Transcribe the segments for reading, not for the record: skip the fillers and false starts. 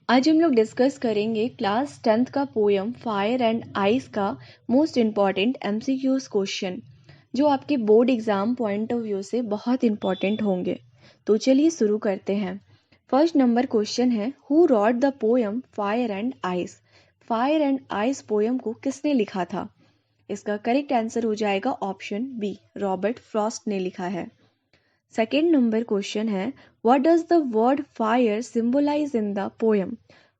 आज हम लोग डिस्कस करेंगे क्लास 10th का पोयम फायर एंड आइस का मोस्ट इम्पॉर्टेंट MCQs क्वेश्चन जो आपके board exam point of view से बहुत इम्पॉर्टेंट होंगे। तो चलिए शुरू करते हैं। फर्स्ट नंबर क्वेश्चन है, who rot the poem fire and ice. Fire and ice poem को किसने लिखा था? इसका करेक्ट आंसर हो जाएगा ऑप्शन बी, रॉबर्ट फ्रॉस्ट ने लिखा है। सेकेंड नंबर क्वेश्चन है, what does the word fire symbolise in the poem.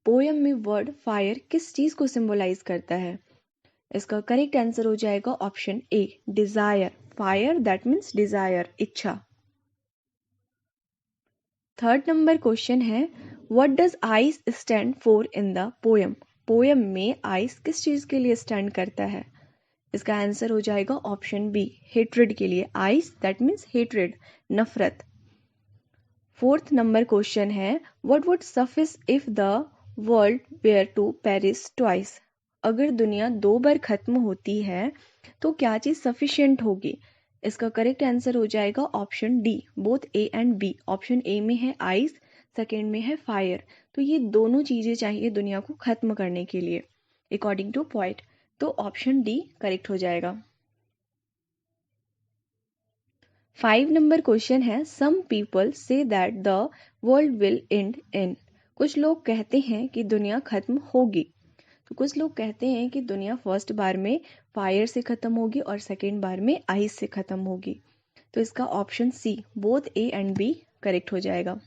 Poem में वर्ड फायर किस चीज को सिंबलाइज करता है? इसका करेक्ट आंसर हो जाएगा option A, desire. Fire that means desire, इच्छा। थर्ड नंबर क्वेश्चन है, what does ice stand for in the poem. Poem में आइस किस चीज के लिए स्टैंड करता है? इसका आंसर हो जाएगा ऑप्शन बी, हेट्रेड के लिए। आइस दैट मीन्स हेट्रेड, नफरत। फोर्थ नंबर क्वेश्चन है, what would suffice if the world were to perish twice. अगर दुनिया 2 बार खत्म होती है तो क्या चीज सफिशिएंट होगी? इसका करेक्ट आंसर हो जाएगा option D, both A and B. Option A में है आइस, सेकेंड में है फायर। तो ये दोनों चीजें चाहिए दुनिया को खत्म करने के लिए अकॉर्डिंग टू पॉइंट। तो ऑप्शन डी करेक्ट हो जाएगा। 5 नंबर क्वेश्चन है, some people say that the world will end in. कुछ लोग कहते हैं कि दुनिया खत्म होगी। तो कुछ लोग कहते हैं कि दुनिया फर्स्ट बार में फायर से खत्म होगी और सेकेंड बार में आइस से खत्म होगी। तो इसका option C, both A and B correct हो जाएगा।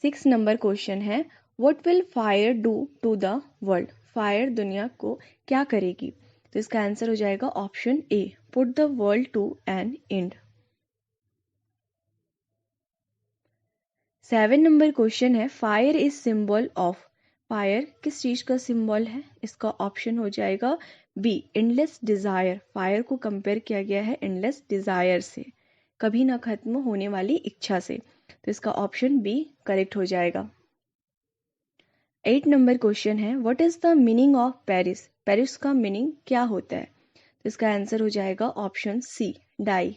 6 नंबर क्वेश्चन है, what will fire do to the world. Fire दुनिया को क्या करेगी? तो इसका आंसर हो जाएगा option A, put the world to an end. 7 number question है, fire is symbol of. Fire किस चीज का सिंबल है? इसका ऑप्शन हो जाएगा बी, एंडलेस डिजायर। फायर को कंपेयर किया गया है एंडलेस डिजायर से, कभी ना खत्म होने वाली इच्छा से। तो इसका ऑप्शन बी करेक्ट हो जाएगा। 8 नंबर क्वेश्चन है, what is the meaning of Paris. Paris का मीनिंग क्या होता है? तो इसका आंसर हो जाएगा ऑप्शन सी, डाई।